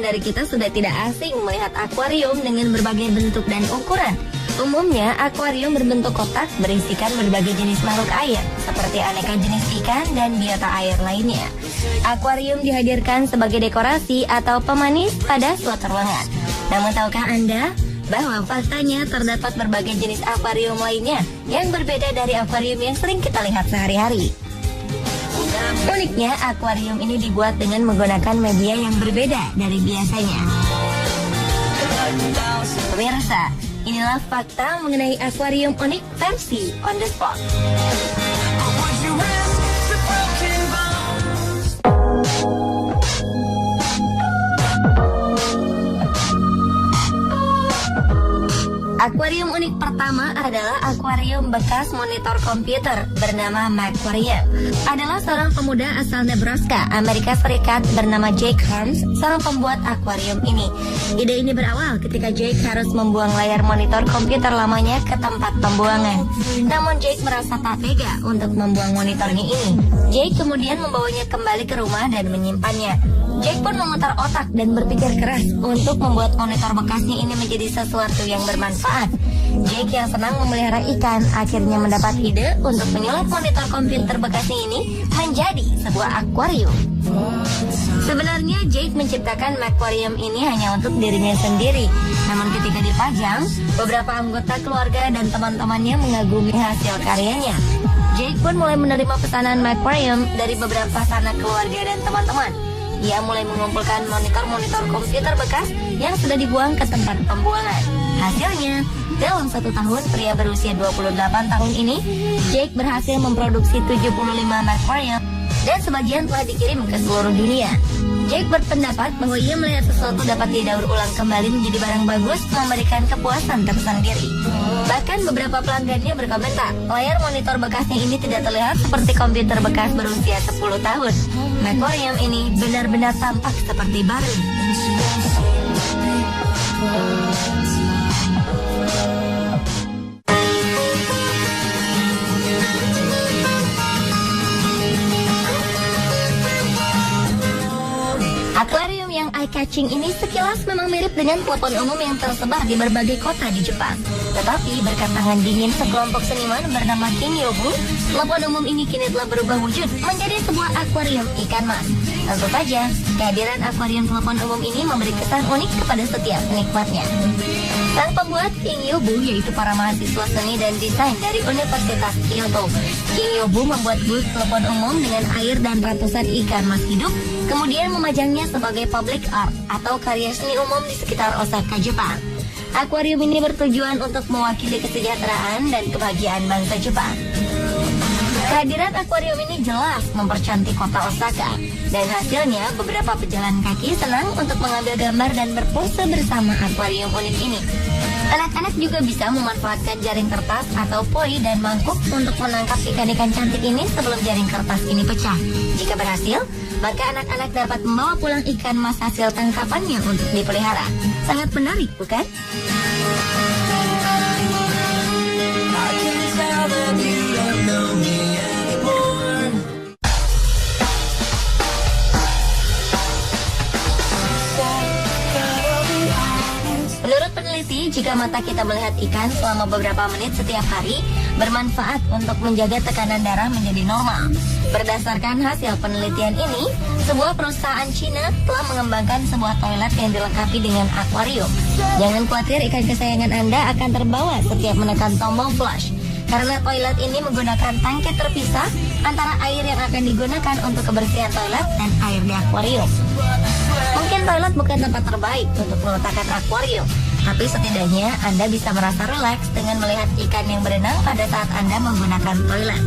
sebagian dari kita sudah tidak asing melihat akuarium dengan berbagai bentuk dan ukuran. Umumnya, akuarium berbentuk kotak berisikan berbagai jenis makhluk air, seperti aneka jenis ikan dan biota air lainnya. Akuarium dihadirkan sebagai dekorasi atau pemanis pada suatu ruangan. Namun tahukah Anda bahwa faktanya terdapat berbagai jenis akuarium lainnya yang berbeda dari akuarium yang sering kita lihat sehari-hari? Uniknya, akuarium ini dibuat dengan menggunakan media yang berbeda dari biasanya. Pemirsa, inilah fakta mengenai akuarium unik versi On The Spot. Akuarium unik pertama adalah akuarium bekas monitor komputer bernama Macquarium. Adalah seorang pemuda asal Nebraska, Amerika Serikat bernama Jake Harms, seorang pembuat akuarium ini. Ide ini berawal ketika Jake harus membuang layar monitor komputer lamanya ke tempat pembuangan. Namun Jake merasa tak tega untuk membuang monitornya ini. Jake kemudian membawanya kembali ke rumah dan menyimpannya. Jake pun memutar otak dan berpikir keras untuk membuat monitor bekasnya ini menjadi sesuatu yang bermanfaat. Jake yang senang memelihara ikan akhirnya mendapat ide untuk menyulap monitor komputer bekasnya ini menjadi sebuah akuarium. Sebenarnya Jake menciptakan akuarium ini hanya untuk dirinya sendiri. Namun ketika dipajang, beberapa anggota keluarga dan teman-temannya mengagumi hasil karyanya. Jake pun mulai menerima pesanan akuarium dari beberapa sanak keluarga dan teman-teman. Ia mulai mengumpulkan monitor-monitor komputer bekas yang sudah dibuang ke tempat pembuangan. Hasilnya, dalam 1 tahun, pria berusia 28 tahun ini, Jake berhasil memproduksi 75 akuarium dan sebagian telah dikirim ke seluruh dunia. Jake berpendapat bahwa ia melihat sesuatu dapat didaur ulang kembali menjadi barang bagus memberikan kepuasan tersendiri. Bahkan beberapa pelanggannya berkomentar, layar monitor bekasnya ini tidak terlihat seperti komputer bekas berusia 10 tahun. Akuarium ini benar-benar tampak seperti baru. Akuarium yang eye-catching ini sekilas memang mirip dengan telepon umum yang tersebar di berbagai kota di Jepang. Tetapi berkat tangan dingin sekelompok seniman bernama Kinyobu, telepon umum ini kini telah berubah wujud menjadi sebuah akuarium ikan mas. Tentu saja, kehadiran akuarium telepon umum ini memberi kesan unik kepada setiap penikmatnya. Sang pembuat Kinyobu yaitu para mahasiswa seni dan desain dari Universitas Kyoto. Kinyobu membuat booth telepon umum dengan air dan ratusan ikan mas hidup, kemudian memajangnya sebagai public art atau karya seni umum di sekitar Osaka, Jepang. Akuarium ini bertujuan untuk mewakili kesejahteraan dan kebahagiaan bangsa Jepang. Kehadiran akuarium ini jelas mempercantik kota Osaka, dan hasilnya beberapa pejalan kaki senang untuk mengambil gambar dan berpose bersama akuarium unik ini. Anak-anak juga bisa memanfaatkan jaring kertas atau poi dan mangkuk untuk menangkap ikan-ikan cantik ini sebelum jaring kertas ini pecah. Jika berhasil, maka anak-anak dapat membawa pulang ikan mas hasil tangkapannya untuk dipelihara. Sangat menarik, bukan? Menurut peneliti, jika mata kita melihat ikan selama beberapa menit setiap hari, bermanfaat untuk menjaga tekanan darah menjadi normal. Berdasarkan hasil penelitian ini, sebuah perusahaan Cina telah mengembangkan sebuah toilet yang dilengkapi dengan akuarium. Jangan khawatir, ikan kesayangan Anda akan terbawa setiap menekan tombol flush. Karena toilet ini menggunakan tangki terpisah antara air yang akan digunakan untuk kebersihan toilet dan air di akuarium. Mungkin toilet bukan tempat terbaik untuk meletakkan akuarium, tapi setidaknya Anda bisa merasa rileks dengan melihat ikan yang berenang pada saat Anda menggunakan toilet.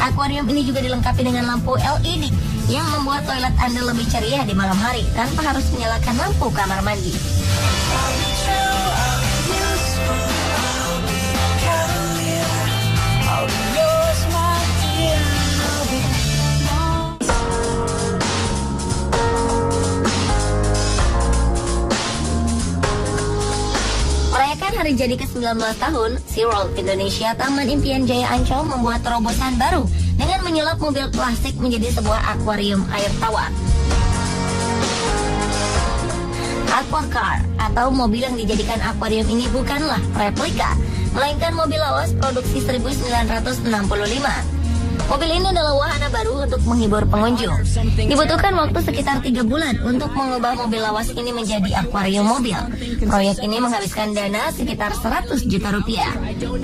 Akuarium ini juga dilengkapi dengan lampu LED yang membuat toilet Anda lebih ceria di malam hari tanpa harus menyalakan lampu kamar mandi. Merayakan hari jadi ke-19 tahun, SeaWorld Indonesia Taman Impian Jaya Ancol membuat terobosan baru dengan menyulap mobil plastik menjadi sebuah akuarium air tawar. Aquacar atau mobil yang dijadikan akuarium ini bukanlah replika, melainkan mobil lawas produksi 1965. Mobil ini adalah wahana baru untuk menghibur pengunjung. Dibutuhkan waktu sekitar 3 bulan untuk mengubah mobil lawas ini menjadi akuarium mobil. Proyek ini menghabiskan dana sekitar 100 juta rupiah.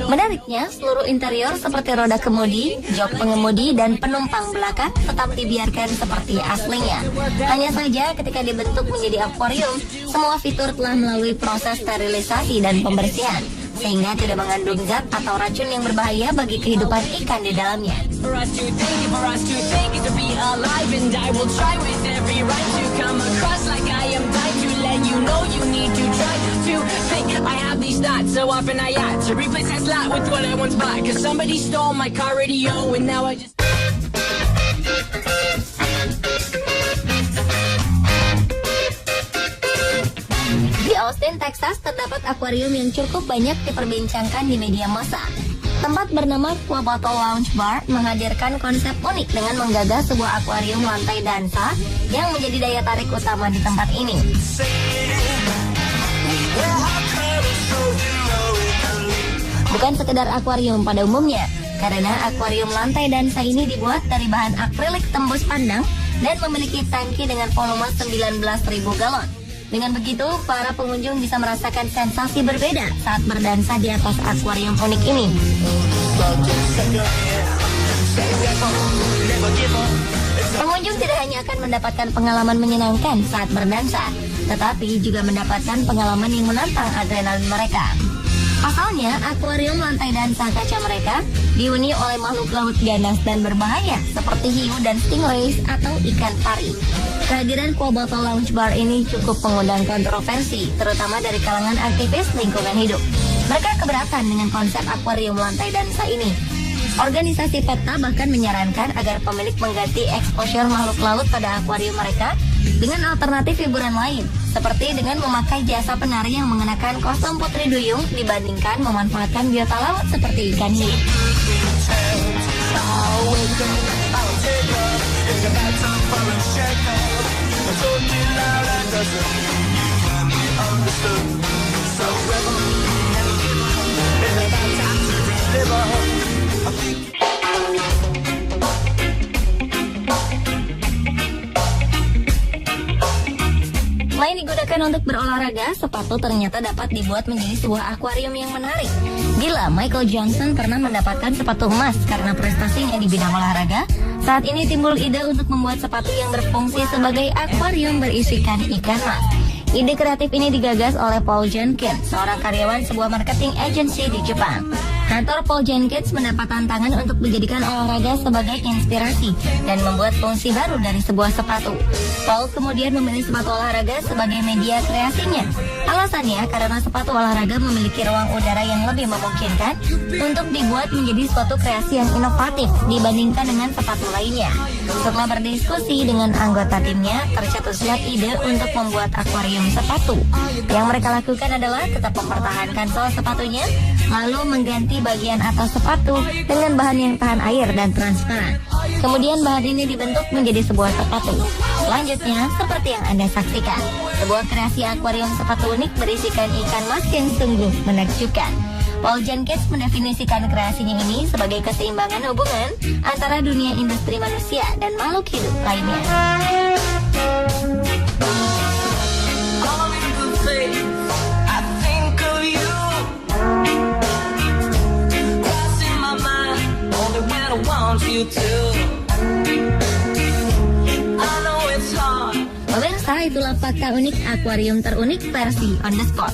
Menariknya, seluruh interior seperti roda kemudi, jok pengemudi, dan penumpang belakang tetap dibiarkan seperti aslinya. Hanya saja ketika dibentuk menjadi akuarium, semua fitur telah melalui proses sterilisasi dan pembersihan, sehingga tidak mengandung zat atau racun yang berbahaya bagi kehidupan ikan di dalamnya. Di Austin, Texas, terdapat akuarium yang cukup banyak diperbincangkan di media massa. Tempat bernama Quaboto Lounge Bar menghadirkan konsep unik dengan menggagas sebuah akuarium lantai dansa yang menjadi daya tarik utama di tempat ini. Bukan sekedar akuarium pada umumnya, karena akuarium lantai dansa ini dibuat dari bahan akrilik tembus pandang dan memiliki tangki dengan volume 19.000 galon. Dengan begitu, para pengunjung bisa merasakan sensasi berbeda saat berdansa di atas akuarium unik ini. Pengunjung tidak hanya akan mendapatkan pengalaman menyenangkan saat berdansa, tetapi juga mendapatkan pengalaman yang menantang adrenalin mereka. Pasalnya, akuarium lantai dansa kaca mereka dihuni oleh makhluk laut ganas dan berbahaya seperti hiu dan stingrays atau ikan pari. Kehadiran Quaboto Lounge Bar ini cukup mengundang kontroversi, terutama dari kalangan aktivis lingkungan hidup. Mereka keberatan dengan konsep akuarium lantai dansa ini. Organisasi PETA bahkan menyarankan agar pemilik mengganti exposure makhluk laut pada akuarium mereka dengan alternatif hiburan lain, seperti dengan memakai jasa penari yang mengenakan kostum putri duyung dibandingkan memanfaatkan biota laut seperti ikan hiu. Selain digunakan untuk berolahraga, sepatu ternyata dapat dibuat menjadi sebuah akuarium yang menarik. Gila, Michael Johnson pernah mendapatkan sepatu emas karena prestasinya di bidang olahraga. Saat ini timbul ide untuk membuat sepatu yang berfungsi sebagai akuarium berisikan ikan mas. Ide kreatif ini digagas oleh Paul Jenkins, seorang karyawan sebuah marketing agency di Jepang. Kantor Paul Jenkins mendapat tantangan untuk menjadikan olahraga sebagai inspirasi dan membuat fungsi baru dari sebuah sepatu. Paul kemudian memilih sepatu olahraga sebagai media kreasinya. Alasannya karena sepatu olahraga memiliki ruang udara yang lebih memungkinkan untuk dibuat menjadi suatu kreasi yang inovatif dibandingkan dengan sepatu lainnya. Setelah berdiskusi dengan anggota timnya, tercetuslah ide untuk membuat akuarium sepatu. Yang mereka lakukan adalah tetap mempertahankan sol sepatunya, lalu mengganti bagian atas sepatu dengan bahan yang tahan air dan transparan. Kemudian bahan ini dibentuk menjadi sebuah sepatu. Selanjutnya, seperti yang Anda saksikan, sebuah kreasi akuarium sepatu unik berisikan ikan mas yang sungguh menakjubkan. Paul Jenkins mendefinisikan kreasinya ini sebagai keseimbangan hubungan antara dunia industri manusia dan makhluk hidup lainnya. Pemirsa, itulah fakta unik akuarium terunik versi On The Spot.